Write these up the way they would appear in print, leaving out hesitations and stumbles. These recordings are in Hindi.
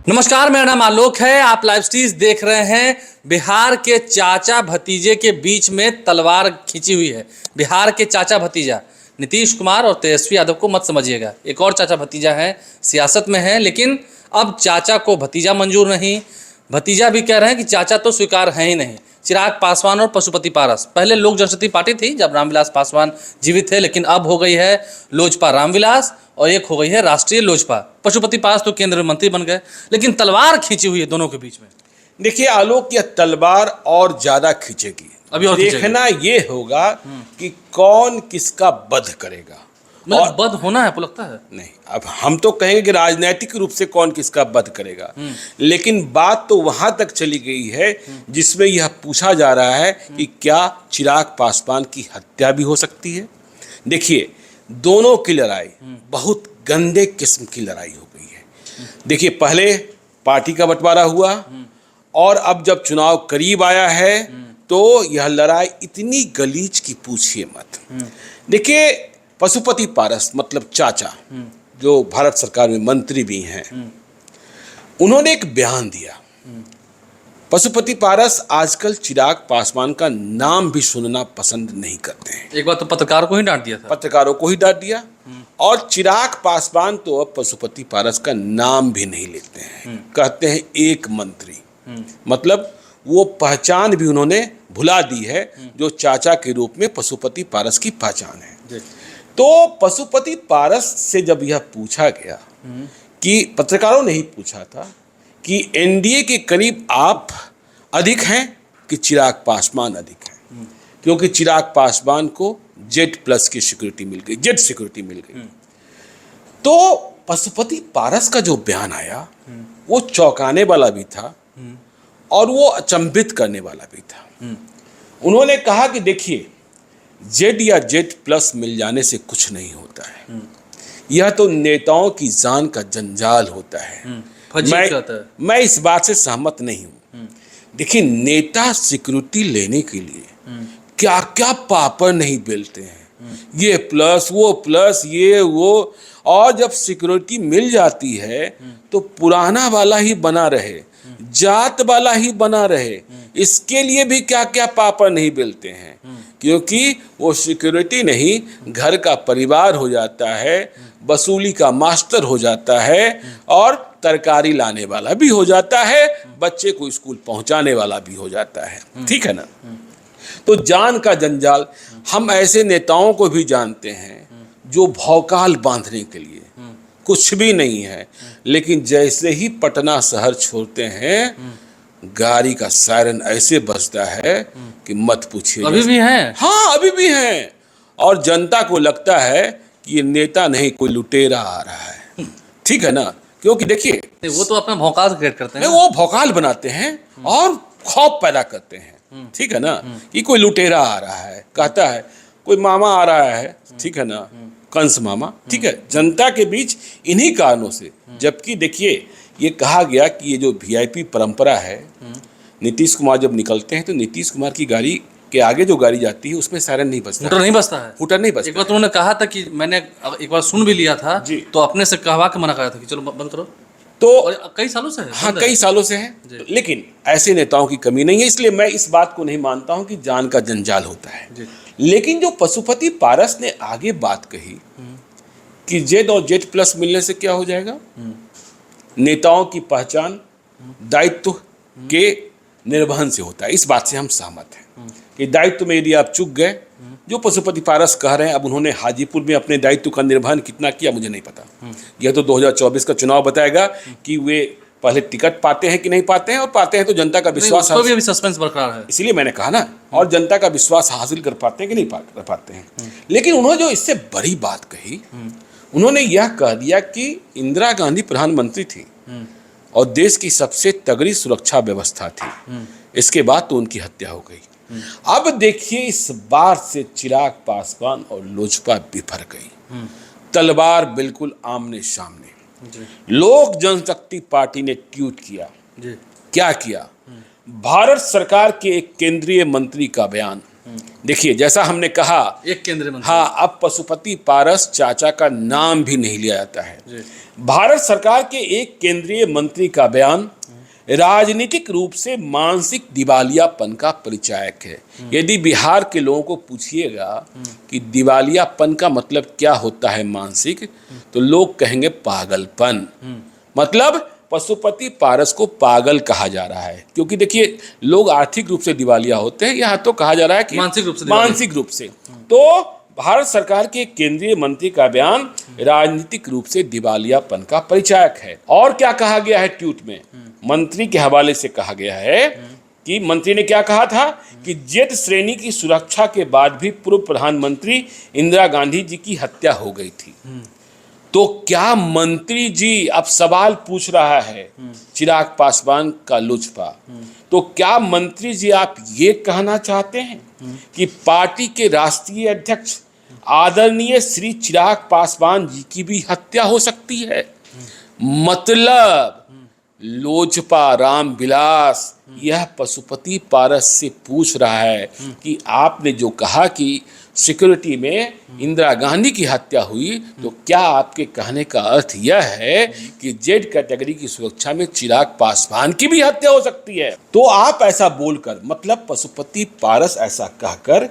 नमस्कार, मेरा नाम आलोक है। आप लाइव स्ट्रीज देख रहे हैं। बिहार के चाचा भतीजे के बीच में तलवार खींची हुई है। बिहार के चाचा भतीजा नीतीश कुमार और तेजस्वी यादव को मत समझिएगा। एक और चाचा भतीजा है, सियासत में है, लेकिन अब चाचा को भतीजा मंजूर नहीं। भतीजा भी कह रहे हैं कि चाचा तो स्वीकार है ही नहीं। चिराग पासवान और पशुपति पारस, पहले लोक जनशक्ति पार्टी थी जब रामविलास पासवान जीवित थे, लेकिन अब हो गई है लोजपा रामविलास और एक हो गई है राष्ट्रीय लोजपा। पशुपति पारस तो केंद्रीय मंत्री बन गए, लेकिन तलवार खींची हुई है दोनों के बीच में। देखिए आलोक, यह तलवार और ज्यादा खींचेगी। अभी और देखना ये होगा कि कौन किसका वध करेगा। मतलब वध होना है, आपको लगता है? नहीं, अब हम तो कहेंगे कि राजनीतिक रूप से कौन किसका वध करेगा, लेकिन बात तो वहां तक चली गई है जिसमें यह पूछा जा रहा है कि क्या चिराग पासवान की हत्या भी हो सकती है। देखिए, दोनों की लड़ाई बहुत गंदे किस्म की लड़ाई हो गई है। देखिए, पहले पार्टी का बंटवारा हुआ और अब जब चुनाव करीब आया है तो यह लड़ाई इतनी गलीज की पूछिए मत। देखिए, पशुपति पारस मतलब चाचा, जो भारत सरकार में मंत्री भी हैं, उन्होंने एक बयान दिया। पशुपति पारस आजकल चिराग पासवान का नाम भी सुनना पसंद नहीं करते हैं। एक बार तो पत्रकारों को ही डांट दिया था। पत्रकारों को ही डांट दिया और चिराग पासवान तो अब पशुपति पारस का नाम भी नहीं लेते हैं। कहते हैं एक मंत्री, मतलब वो पहचान भी उन्होंने भुला दी है जो चाचा के रूप में पशुपति पारस की पहचान है। तो पशुपति पारस से जब यह पूछा गया कि पत्रकारों ने ही पूछा था कि एनडीए के करीब आप अधिक हैं कि चिराग पासवान अधिक हैं, क्योंकि चिराग पासवान को Z+ की सिक्योरिटी मिल गई, जेड सिक्योरिटी मिल गई। तो पशुपति पारस का जो बयान आया वो चौंकाने वाला भी था और वो अचंभित करने वाला भी था। उन्होंने कहा कि देखिए, Z या Z+ मिल जाने से कुछ नहीं होता है, यह तो नेताओं की जान का जंजाल होता है। मैं इस बात से सहमत नहीं हूं। देखिए, नेता सिक्योरिटी लेने के लिए क्या क्या पापड़ नहीं बेलते हैं, ये प्लस वो प्लस ये वो, और जब सिक्योरिटी मिल जाती है तो पुराना वाला ही बना रहे, जात वाला ही बना रहे, इसके लिए भी क्या क्या पापड़ नहीं बेलते हैं, क्योंकि वो सिक्योरिटी नहीं घर का परिवार हो जाता है, वसूली का मास्टर हो जाता है और तरकारी लाने वाला भी हो जाता है, बच्चे को स्कूल पहुंचाने वाला भी हो जाता है। ठीक है ना? तो जान का जंजाल। हम ऐसे नेताओं को भी जानते हैं जो भौकाल बांधने के लिए कुछ भी नहीं है, लेकिन जैसे ही पटना शहर छोड़ते हैं गाड़ी का सायरन ऐसे बजता है कि मत पूछिए। अभी भी हैं? हाँ, अभी भी हैं। और जनता को लगता है कि ये नेता नहीं, कोई लुटेरा आ रहा है। ठीक है ना? क्योंकि देखिए, वो तो अपना भौकाल क्रिएट करते हैं, वो भौकाल बनाते हैं और खौफ पैदा करते हैं। ठीक है ना? कि कोई लुटेरा आ रहा है, कहता है कोई मामा आ रहा है, ठीक है ना, कंस मामा। ठीक है, जनता के बीच इन्हीं कारणों से। जबकि देखिए, ये कहा गया कि ये जो VIP परंपरा है, नीतीश कुमार जब निकलते हैं तो नीतीश कुमार की गाड़ी के आगे जो गाड़ी जाती है उसमें सायरन नहीं बजता, हुटर नहीं बजता है। हुटर नहीं बजता। एक बार तो उन्होंने कहा था कि मैंने एक बार सुन भी लिया था तो अपने से कहवा के मना करा था कि चलो बंद करो। तो कई सालों से है। हाँ, कई सालों से है, लेकिन ऐसे नेताओं की कमी नहीं है। इसलिए मैं इस बात को नहीं मानता हूं कि जान का जंजाल होता है। लेकिन जो पशुपति पारस ने आगे बात कही कि Z और Z+ मिलने से क्या हो जाएगा, नेताओं की पहचान दायित्व के निर्वहन से होता है। इस बात से हम सहमत हैं कि दायित्व में यदि आप चूक गए, जो पशुपति पारस कह रहे हैं, अब उन्होंने हाजीपुर में अपने दायित्व का निर्वहन कितना किया मुझे नहीं पता। यह तो 2024 का चुनाव बताएगा कि वे पहले टिकट पाते हैं कि नहीं पाते हैं, और पाते हैं तो जनता का विश्वास भी अभी सस्पेंस बरकरार है। इसीलिए मैंने कहा ना, और जनता का विश्वास हासिल कर पाते हैं कि नहीं कर पाते हैं। लेकिन उन्होंने जो इससे बड़ी बात कही, उन्होंने यह कह दिया कि इंदिरा गांधी प्रधानमंत्री थी और देश की सबसे तगड़ी सुरक्षा व्यवस्था थी, इसके बाद तो उनकी हत्या हो गई। अब देखिए, इस बार से चिराग पासवान और लोजपा बिफर गई। तलवार बिल्कुल आमने सामने। लोक जनशक्ति पार्टी ने ट्वीट किया। क्या किया? भारत सरकार के एक केंद्रीय मंत्री का बयान देखिए जैसा हमने कहा, एक केंद्रीय मंत्री। हाँ, अब पशुपति पारस चाचा का नाम भी नहीं लिया जाता है। जी। भारत सरकार के एक केंद्रीय मंत्री का बयान राजनीतिक रूप से मानसिक दिवालियापन का परिचायक है। यदि बिहार के लोगों को पूछिएगा कि दिवालियापन का मतलब क्या होता है मानसिक, तो लोग कहेंगे पागलपन। मतलब पशुपति पारस को पागल कहा जा रहा है, क्योंकि देखिए लोग आर्थिक रूप से दिवालिया होते हैं, यहाँ तो कहा जा रहा है कि मानसिक रूप से दिवालिया। मानसिक रूप से। तो भारत सरकार के केंद्रीय मंत्री का बयान राजनीतिक रूप से दिवालियापन का परिचायक है। और क्या कहा गया है ट्वीट में, मंत्री के हवाले से कहा गया है कि मंत्री ने क्या कहा था कि जेड श्रेणी की सुरक्षा के बाद भी पूर्व प्रधानमंत्री इंदिरा गांधी जी की हत्या हो गई थी। तो क्या मंत्री जी, अब सवाल पूछ रहा है चिराग पासवान का लोजपा, तो क्या मंत्री जी आप ये कहना चाहते हैं कि पार्टी के राष्ट्रीय अध्यक्ष आदरणीय श्री चिराग पासवान जी की भी हत्या हो सकती है? मतलब लोजपा रामविलास यह पशुपति पारस से पूछ रहा है कि आपने जो कहा कि सिक्योरिटी में इंदिरा गांधी की हत्या हुई, तो क्या आपके कहने का अर्थ यह है कि जेड कैटेगरी की सुरक्षा में चिराग पासवान की भी हत्या हो सकती है? तो आप ऐसा बोलकर, मतलब पशुपति पारस ऐसा कहकर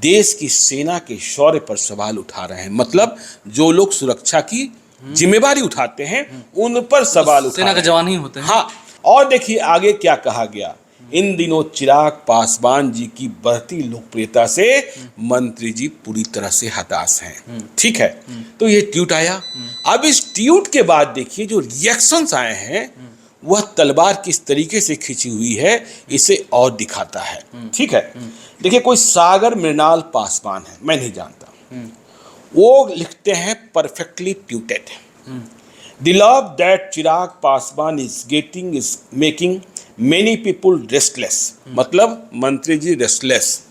देश की सेना के शौर्य पर सवाल उठा रहे हैं। मतलब जो लोग सुरक्षा की जिम्मेवारी उठाते हैं उन पर सवाल उठा सेना के जवान ही होते हैं। हाँ, और देखिए आगे क्या कहा गया, इन दिनों चिराग पासवान जी की बढ़ती लोकप्रियता से मंत्री जी पूरी तरह से हताश हैं। ठीक है, तो ये ट्वीट आया। अब इस ट्वीट के बाद देखिए जो रिएक्शंस आए हैं वह तलवार किस तरीके से खिंची हुई है इसे और दिखाता है। ठीक है, देखिए कोई सागर मृणाल पासवान है, मैं नहीं जानता, वो लिखते हैं perfectly tweeted, the love that Chirag Paswan is getting is making many people restless. मतलब मंत्री जी restless,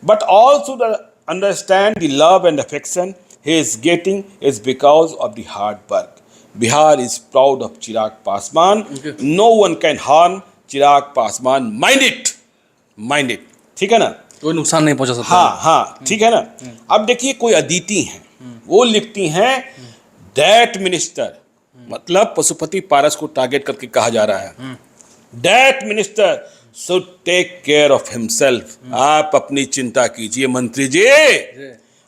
but all should understand the love and affection he is getting is because of the hard work. Bihar is proud of Chirag Paswan, no one can harm Chirag Paswan, mind it. ठीक है ना, कोई नुकसान नहीं पहुंचा सकता। हाँ हाँ, ठीक है ना। अब देखिए कोई अदिति हैं, वो लिखती हैं दैट मिनिस्टर, मतलब पशुपति पारस को टारगेट करके कहा जा रहा है, that minister should take care of himself. आप अपनी चिंता कीजिए मंत्री जी,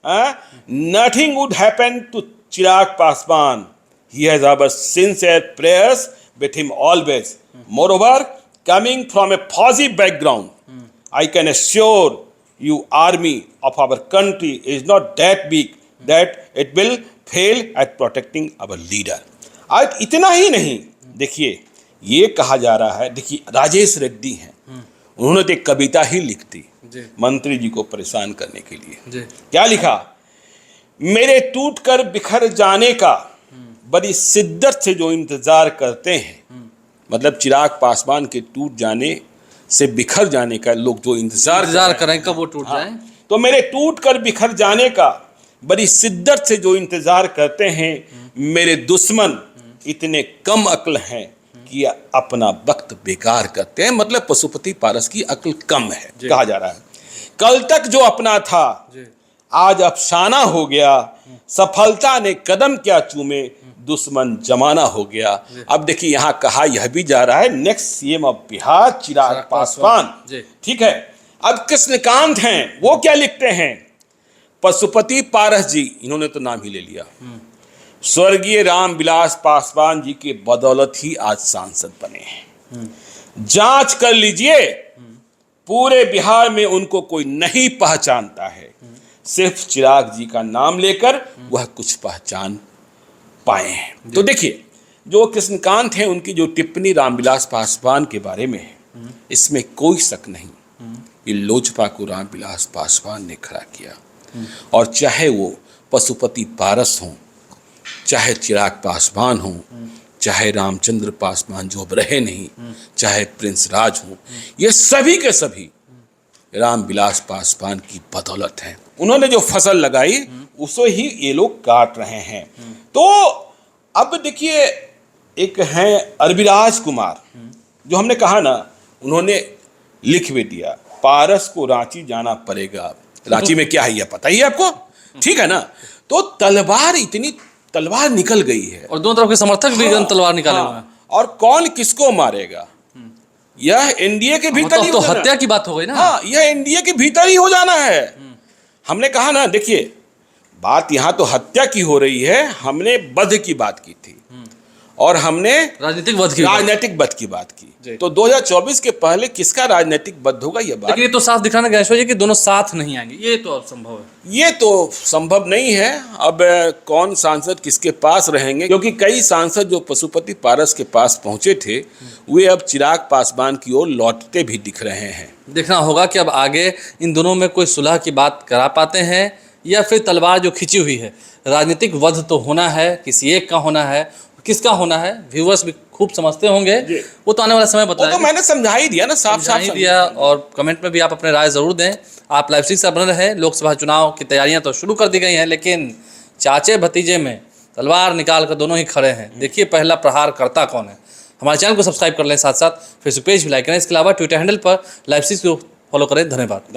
nothing would happen to Chirag Paswan, he has our sincere prayers with him always, moreover coming from a फौजी background I can assure you army of our country is not that big that it will fail at protecting our leader। आज इतना ही नहीं, देखिए ये कहा जा रहा है, देखिए राजेश रेड्डी हैं, उन्होंने तो एक कविता ही लिख दी मंत्री जी को परेशान करने के लिए। क्या लिखा, मेरे टूट कर बिखर जाने का बड़ी शिद्दत से जो इंतजार करते हैं, मतलब चिराग पासवान के टूट जाने से बिखर जाने का लोग जो इंतजार करें कब वो टूट जाए, तो मेरे टूट कर बिखर जाने का बड़ी शिद्दत से जो इंतजार करते हैं, मेरे दुश्मन इतने कम अक्ल हैं कि अपना वक्त बेकार करते हैं। मतलब पशुपति पारस की अक्ल कम है, कहा जा रहा है। कल तक जो अपना था आज अफसाना हो गया, सफलता ने कदम क्या चूमे, दुश्मन जमाना हो गया। अब देखिए यहाँ कहा यह भी जा रहा है next CM of Bihar Chirag Paswan. ठीक है, अब कृष्णकांत हैं, वो क्या लिखते हैं, पशुपति पारस जी, इन्होंने तो नाम ही ले लिया, स्वर्गीय रामविलास पासवान जी के बदौलत ही आज सांसद बने हैं। जांच कर लीजिए, पूरे बिहार में उनको कोई नहीं पहचानता है, सिर्फ चिराग जी का नाम लेकर वह कुछ पहचान पाए हैं। तो देखिए जो कृष्णकांत हैं, उनकी जो टिप्पणी रामविलास पासवान के बारे में है, इसमें कोई शक नहीं कि लोजपा को रामविलास पासवान ने खड़ा किया। और चाहे वो पशुपति पारस हों, चाहे चिराग पासवान हों, चाहे रामचंद्र पासवान जो अब रहे नहीं, चाहे प्रिंस राज हों, ये सभी के सभी रामविलास पासवान की बदौलत है। उन्होंने जो फसल लगाई उसे ही ये लोग काट रहे हैं। तो अब देखिए एक हैं अरविराज कुमार, जो हमने कहा ना, उन्होंने लिख भी दिया पारस को रांची जाना पड़ेगा। रांची में क्या है यह पता ही है आपको, ठीक है ना। तो तलवार निकल गई है और दोनों तरफ के समर्थक भी गन तलवार निकाले हुए हैं। और कौन किसको मारेगा यह एनडीए के भीतर ही तो हो जाना। हत्या की बात हो गई ना। हाँ, यह एनडीए के भीतर ही हो जाना है। हमने कहा ना, देखिए बात यहाँ तो हत्या की हो रही है, हमने वध की बात की थी और हमने राजनीतिक वध की बात की। तो 2024 के पहले किसका राजनीतिक वध होगा यह बात। लेकिन ये तो साफ दिखाना ज्ञानेश्वर जी कि दोनों साथ नहीं आएंगे, ये तो अब संभव है। ये तो संभव नहीं है। अब कौन सांसद किसके पास रहेंगे, क्योंकि कई सांसद जो पशुपति पारस के पास पहुंचे थे वे अब चिराग पासवान की ओर लौटते भी दिख रहे हैं। देखना होगा कि अब आगे इन दोनों में कोई सुलह की बात करा पाते हैं या फिर तलवार जो खिंची हुई है। राजनीतिक वध तो होना है, किसी एक का होना है, किसका होना है व्यूअर्स भी खूब समझते होंगे। वो तो आने वाला समय बताएगा। तो मैंने समझा ही दिया ना, साफ दिया। और कमेंट में भी आप अपने राय जरूर दें। आप लाइव स्ट्रीम से बने रहे। लोकसभा चुनाव की तैयारियां तो शुरू कर दी गई हैं, लेकिन चाचे भतीजे में तलवार निकाल कर दोनों ही खड़े हैं। देखिए पहला प्रहार करता कौन है। हमारे चैनल को सब्सक्राइब कर लें, साथ साथ फेसबुक पेज भी लाइक करें। इसके अलावा ट्विटर हैंडल पर लाइव स्ट्रीम को फॉलो करें। धन्यवाद।